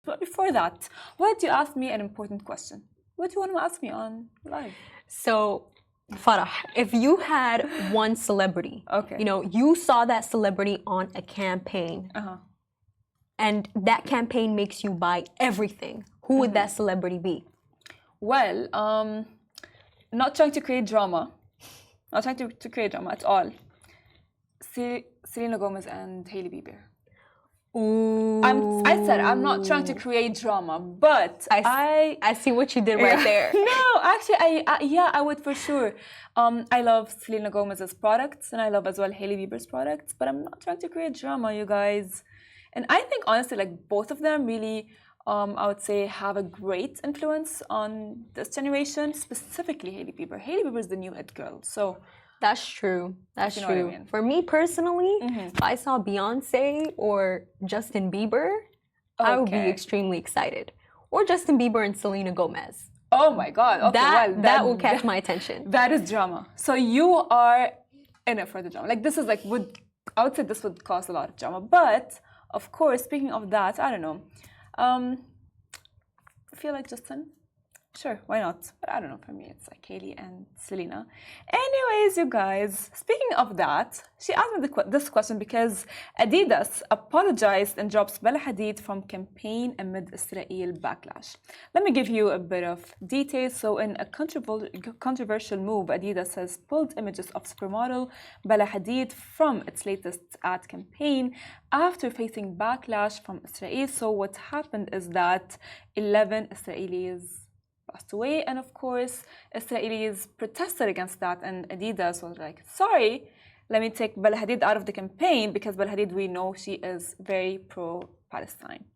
But before that, why don't you ask me an important question? What do you want to ask me on live? So, Farah, if you had one celebrity, Okay. you saw that celebrity on a campaign, and that campaign makes you buy everything, who would that celebrity be? Well, not trying to create drama. Not trying to create drama at all. Selena Gomez and Hailey Bieber. Ooh. I said I'm not trying to create drama, but I see what you did right there. No, actually, I would for sure. I love Selena Gomez's products, and I love as well Hailey Bieber's products, but I'm not trying to create drama, you guys. And I think honestly, like both of them really, I would say, have a great influence on this generation, specifically Hailey Bieber. Hailey Bieber is the new hit girl, so. That's true. That's you know true. what I mean. For me personally, if I saw Beyonce or Justin Bieber, I would be extremely excited. Or Justin Bieber and Selena Gomez. Oh my God. Okay, that will catch my attention. That is drama. So you are in it for the drama. Like this is like I would say this would cause a lot of drama. But of course, speaking of that, I don't know. I feel like Justin. Sure, why not? But I don't know, for me, it's like Hailey and Selena. Anyways, you guys, speaking of that, she asked me this question because Adidas apologized and drops Bella Hadid from campaign amid Israel backlash. Let me give you a bit of details. So in a controversial move, Adidas has pulled images of supermodel Bella Hadid from its latest ad campaign after facing backlash from Israel. So what happened is that 11 Israelis passed away, and of course Israelis protested against that, and Adidas was like, sorry, let me take Bella Hadid out of the campaign because Bella Hadid, we know she is very pro-Palestine.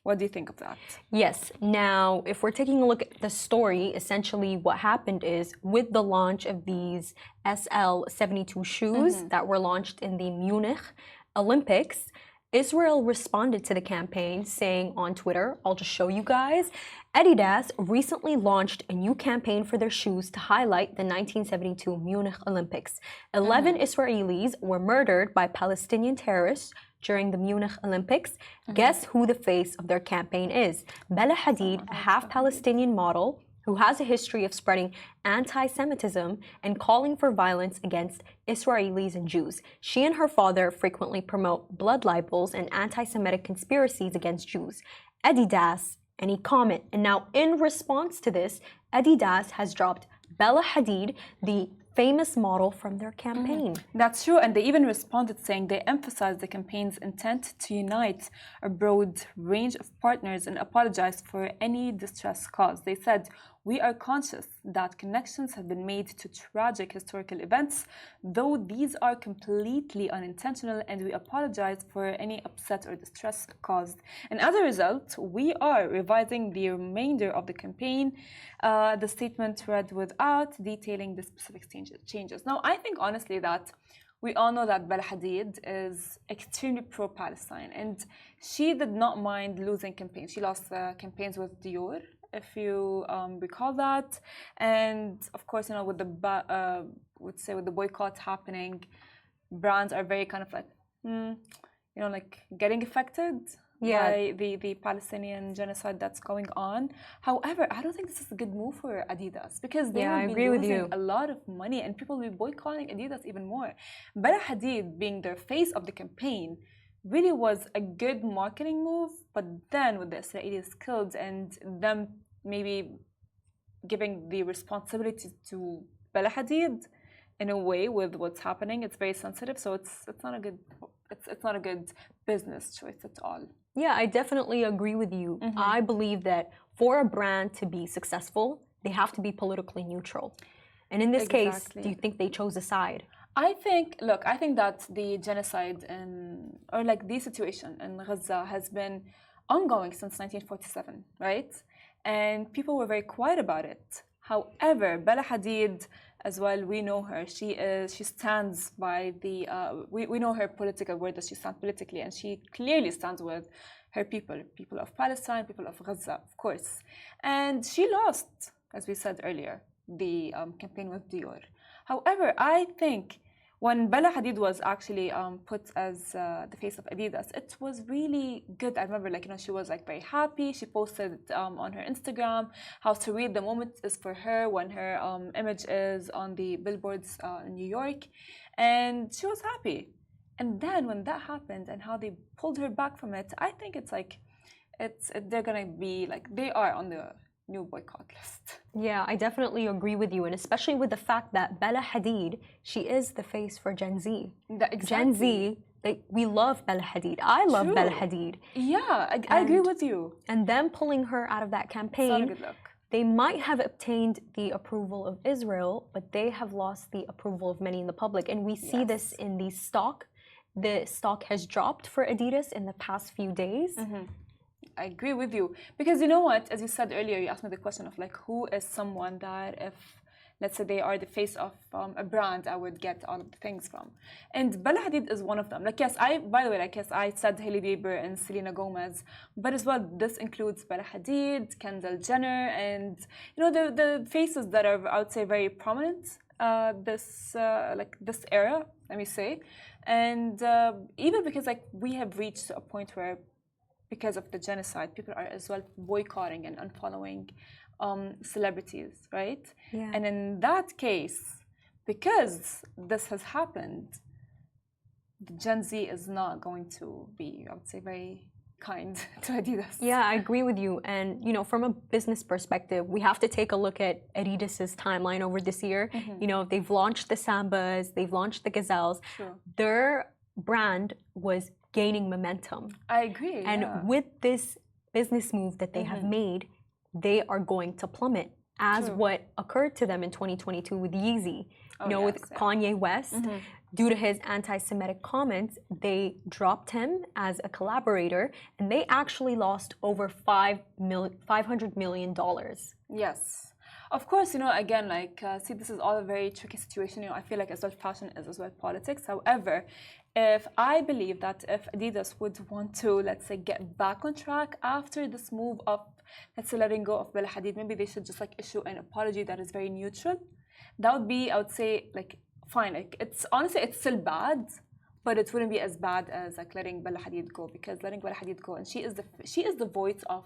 What do you think of that? Yes. Now, if we're taking a look at the story, essentially what happened is with the launch of these SL72 shoes that were launched in the Munich Olympics, Israel responded to the campaign saying on Twitter, I'll just show you guys, Adidas recently launched a new campaign for their shoes to highlight the 1972 Munich Olympics. 11 Israelis were murdered by Palestinian terrorists during the Munich Olympics. Guess who the face of their campaign is? Bella Hadid, a half-Palestinian model who has a history of spreading anti-Semitism and calling for violence against Israelis and Jews. She and her father frequently promote blood libels and anti-Semitic conspiracies against Jews. Adidas, any comment? And now in response to this, Adidas has dropped Bella Hadid, the famous model, from their campaign. That's true, and they even responded saying they emphasized the campaign's intent to unite a broad range of partners and apologize for any distress caused. They said, we are conscious that connections have been made to tragic historical events, though these are completely unintentional, and we apologize for any upset or distress caused. And as a result, we are revising the remainder of the campaign. The statement read without detailing the specific changes. Now, I think honestly that we all know that Bella Hadid is extremely pro-Palestine, and she did not mind losing campaigns. She lost campaigns with Dior, if you recall that, and of course, you know, with the boycott happening, brands are very kind of like, you know, like getting affected by the Palestinian genocide that's going on. However, I don't think this is a good move for Adidas because they will be losing a lot of money and people will be boycotting Adidas even more. Bella Hadid being their face of the campaign really was a good marketing move, but then with the Israelis killed and them maybe giving the responsibility to Bella Hadid in a way with what's happening, it's very sensitive, so it's not a good business choice at all. Yeah, I definitely agree with you. I believe that for a brand to be successful, they have to be politically neutral. And in this case, do you think they chose a side? I think that the genocide or like the situation in Gaza has been ongoing since 1947, right? And people were very quiet about it. However, Bella Hadid, as well, we know her. She stands by the. We know her political word that she stands politically, and she clearly stands with her people of Palestine, people of Gaza, of course. And she lost, as we said earlier, the campaign with Dior. However, I think when Bella Hadid was actually put as the face of Adidas, it was really good. I remember, like, she was like very happy. She posted on her Instagram how surreal the moment is for her when her image is on the billboards in New York, and she was happy. And then when that happened and how they pulled her back from it, I think it's like they're gonna be like they are on the new boycott list. Yeah, I definitely agree with you, and especially with the fact that Bella Hadid, she is the face for Gen Z. Exactly. Gen Z, we love Bella Hadid. I love True. Bella Hadid. Yeah, I agree with you. And them pulling her out of that campaign, it's not a good look. They might have obtained the approval of Israel, but they have lost the approval of many in the public. And we see this in the stock. The stock has dropped for Adidas in the past few days. I agree with you, because you know what, as you said earlier, you asked me the question of like who is someone that if let's say they are the face of a brand, I would get all of the things from, and Bella Hadid is one of them. Like, yes, by the way, like, yes, I said Hailey Bieber and Selena Gomez, but as well this includes Bella Hadid, Kendall Jenner, and the faces that are, I would say, very prominent this era, let me say. And even because like we have reached a point where, because of the genocide, people are as well boycotting and unfollowing celebrities, right? Yeah. And in that case, because this has happened, the Gen Z is not going to be, I would say, very kind to Adidas. Yeah, I agree with you. And, from a business perspective, we have to take a look at Adidas's timeline over this year. They've launched the Sambas, they've launched the Gazelles. Sure. Their brand was gaining momentum. I agree. And with this business move that they have made, they are going to plummet, as what occurred to them in 2022 with Yeezy. With Kanye West, due to his anti-Semitic comments, they dropped him as a collaborator, and they actually lost over $500 million. Yes. Of course, again, like, see, this is all a very tricky situation. I feel like as well fashion is as well politics. However, if I believe that if Adidas would want to, let's say, get back on track after this move of, let's say, letting go of Bella Hadid, maybe they should just like issue an apology that is very neutral. That would be, I would say, like, fine. Like, it's honestly, it's still bad, but it wouldn't be as bad as like letting Bella Hadid go, because letting Bella Hadid go, and she is the voice of,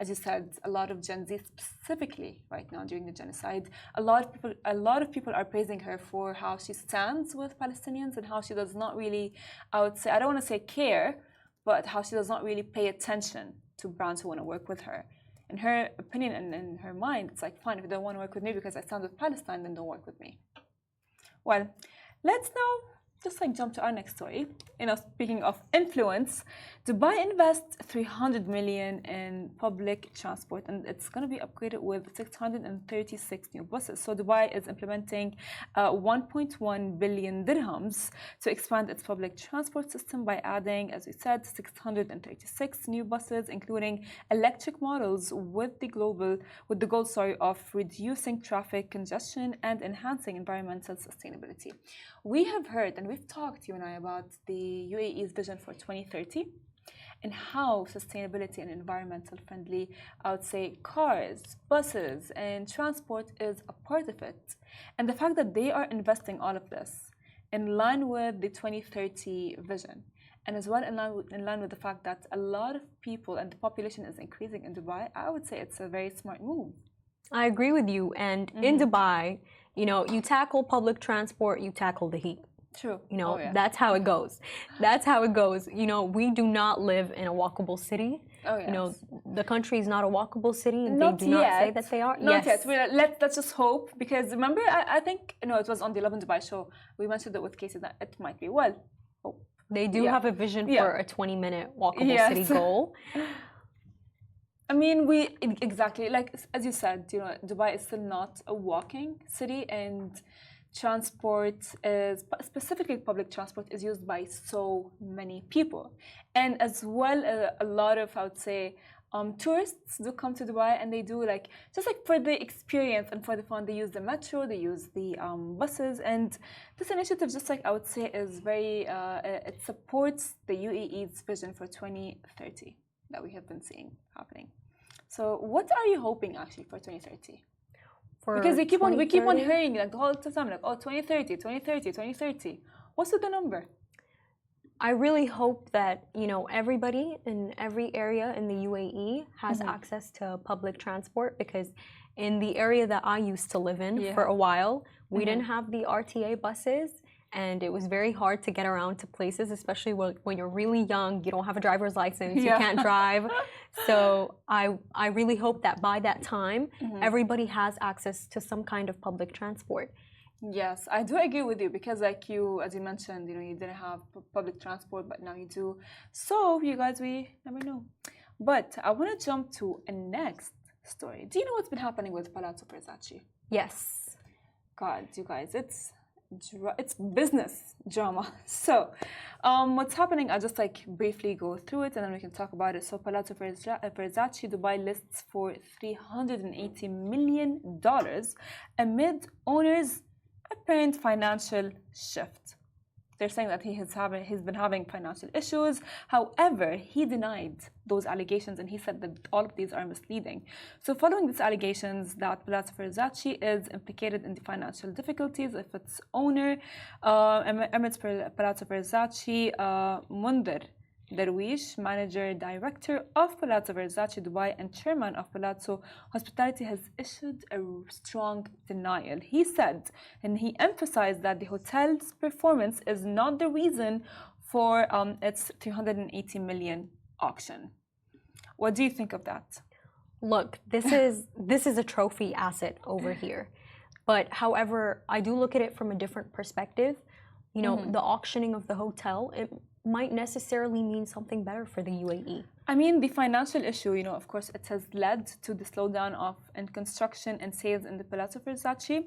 as you said, a lot of Gen Z specifically right now during the genocide. A lot of people are praising her for how she stands with Palestinians and how she does not really, I would say, I don't want to say care, but how she does not really pay attention to brands who want to work with her. In her opinion and in her mind, it's like, fine, if you don't want to work with me because I stand with Palestine, then don't work with me. Well, let's now just like jump to our next story. Speaking of influence, Dubai invests 300 million in public transport, and it's going to be upgraded with 636 new buses. So Dubai is implementing 1.1 billion dirhams to expand its public transport system by adding, as we said, 636 new buses, including electric models with the goal, of reducing traffic congestion and enhancing environmental sustainability. We have heard, and we've talked, you and I, about the UAE's vision for 2030 and how sustainability and environmental friendly, I would say, cars, buses, and transport is a part of it. And the fact that they are investing all of this in line with the 2030 vision, and as well in line with the fact that a lot of people and the population is increasing in Dubai, I would say it's a very smart move. I agree with you. And in Dubai, you tackle public transport, you tackle the heat. True. That's how it goes. That's how it goes. We do not live in a walkable city. Oh, yes. The country is not a walkable city. Not they do yet. not say that they are. Not yes. yet. Let's just hope, because remember, I think it was on the 11 Dubai show. We mentioned it with Casey that it might be. Well, hope. They do have a vision for a 20-minute walkable city goal. I mean, exactly, like as you said, Dubai is still not a walking city, and transport is, specifically public transport, is used by so many people. And as well, a lot of, I would say, tourists do come to Dubai, and they do just for the experience and for the fun, they use the metro, they use the buses. And this initiative, just I would say, is very, it supports the UAE's vision for 2030 that we have been seeing happening. So what are you hoping actually for 2030? for Because we keep on 2030? hearing like the whole time, like, oh, 2030, 2030, 2030. What's with the number? I really hope that, everybody in every area in the UAE has access to public transport, because in the area that I used to live in for a while, we didn't have the RTA buses, and it was very hard to get around to places, especially when you're really young, you don't have a driver's license, you can't drive. So I really hope that by that time, everybody has access to some kind of public transport. Yes, I do agree with you because, like as you mentioned, you didn't have public transport, but now you do. So, you guys, we never know. But I want to jump to a next story. Do you know what's been happening with Palazzo Versace? Yes. God, you guys, it's business drama. So, what's happening? I'll just briefly go through it and then we can talk about it. So, Palazzo Versace Dubai lists for $380 million amid owners' apparent financial shift. They're saying that he's been having financial issues. However, he denied those allegations and he said that all of these are misleading. So following these allegations that Palazzo Versace is implicated in the financial difficulties of its owner, Emirates Palazzo Versace, Munder Darwish, manager director of Palazzo Versace Dubai and chairman of Palazzo Hospitality, has issued a strong denial. He said, and he emphasized, that the hotel's performance is not the reason for its $380 million auction. What do you think of that? Look, this is a trophy asset over here. But however, I do look at it from a different perspective. The auctioning of the hotel, it might necessarily mean something better for the UAE. I mean, the financial issue, of course, it has led to the slowdown in construction and sales in the Palazzo Versace,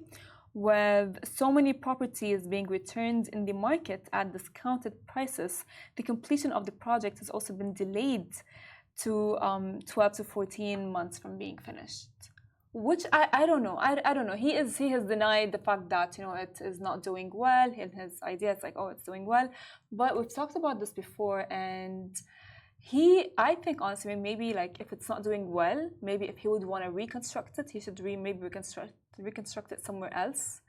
with so many properties being returned in the market at discounted prices. The completion of the project has also been delayed to 12 to 14 months from being finished. Which I don't know. I don't know. He has denied the fact that it is not doing well. In his idea, it's like, oh, it's doing well. But we've talked about this before, and I think honestly, maybe if it's not doing well, maybe if he would want to reconstruct it, he should maybe reconstruct it somewhere else.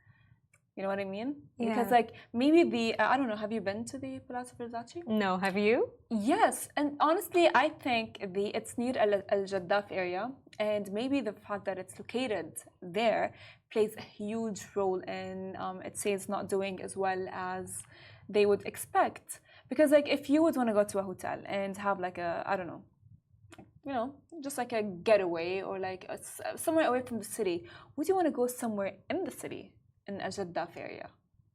You know what I mean? Yeah. Because maybe I don't know, have you been to the Palazzo Versace? No, have you? Yes, and honestly, I think it's near Al Jaddaf area, and maybe the fact that it's located there plays a huge role in its sales not doing as well as they would expect. Because if you would want to go to a hotel and have I don't know, just a getaway or somewhere away from the city, would you want to go somewhere in the city? In Al Jaddaf area,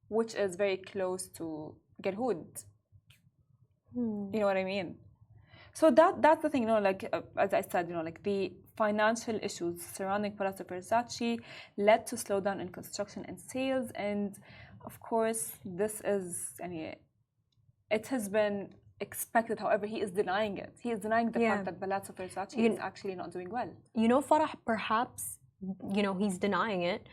which is very close to Garhoud. You know what I mean? So that's the thing, as I said, the financial issues surrounding Palazzo Versace led to slowdown in construction and sales, and of course, this is, it has been expected. However, he is denying it. He is denying the fact that Palazzo Versace is actually not doing well. Farah, perhaps, he's denying it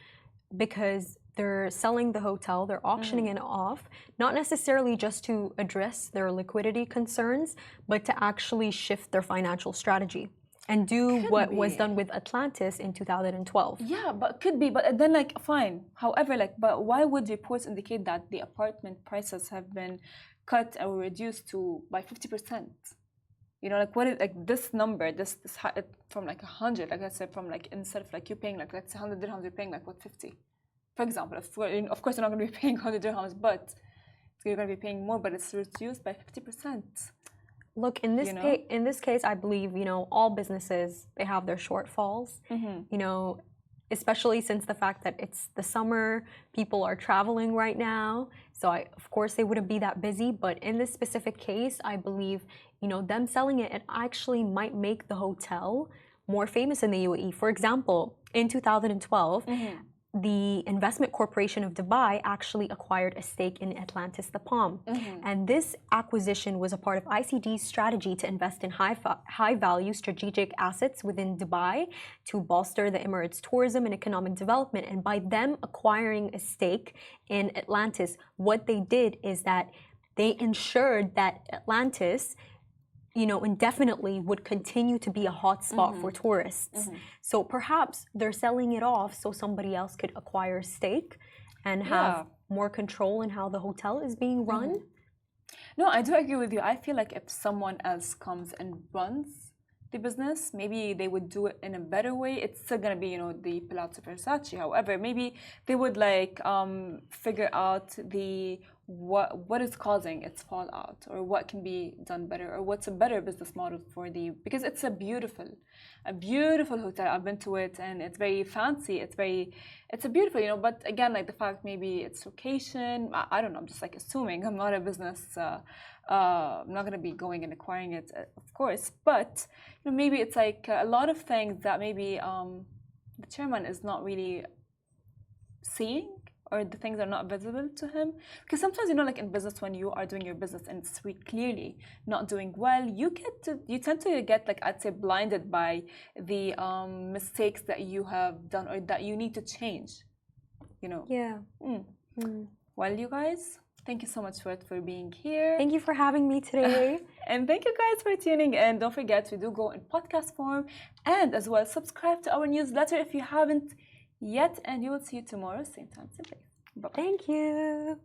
because they're selling the hotel, they're auctioning it off, not necessarily just to address their liquidity concerns, but to actually shift their financial strategy and do what was done with Atlantis in 2012. Yeah, but could be. But then, fine. However, but why would reports indicate that the apartment prices have been cut or reduced by 50%? What is this number? This from 100, I said, from instead of you paying let's say 100 dirhams, you're paying 50. For example, of course, you're not going to be paying 100 dirhams, but you're going to be paying more, but it's reduced by 50%. Look, in this case, I believe, all businesses, they have their shortfalls, especially since the fact that it's the summer, people are traveling right now. So, of course, they wouldn't be that busy. But in this specific case, I believe, them selling it actually might make the hotel more famous in the UAE. For example, in 2012, the Investment Corporation of Dubai actually acquired a stake in Atlantis the Palm. And this acquisition was a part of ICD's strategy to invest in high-value strategic assets within Dubai to bolster the Emirates' tourism and economic development. And by them acquiring a stake in Atlantis, what they did is that they ensured that Atlantis indefinitely would continue to be a hotspot for tourists. So perhaps they're selling it off so somebody else could acquire stake and have more control in how the hotel is being run. No, I do agree with you. I feel like if someone else comes and runs the business, maybe they would do it in a better way. It's still gonna be, the Palazzo Versace. However, maybe they would figure out what is causing its fallout, or what can be done better, or what's a better business model because it's a beautiful hotel. I've been to it and it's very fancy. It's a beautiful, but again, the fact maybe its location, I don't know, I'm just assuming. I'm not a business, I'm not gonna be going and acquiring it, of course, but maybe it's a lot of things that maybe the chairman is not really seeing, or the things are not visible to him. Because sometimes, in business, when you are doing your business and it's clearly not doing well, you tend to get, I'd say, blinded by the mistakes that you have done or that you need to change, Yeah. Well, you guys, thank you so much for being here. Thank you for having me today. And thank you guys for tuning in. Don't forget, we do go in podcast form, and as well subscribe to our newsletter if you haven't yet, and you will see you tomorrow, same time, same place. Bye-bye. Thank you.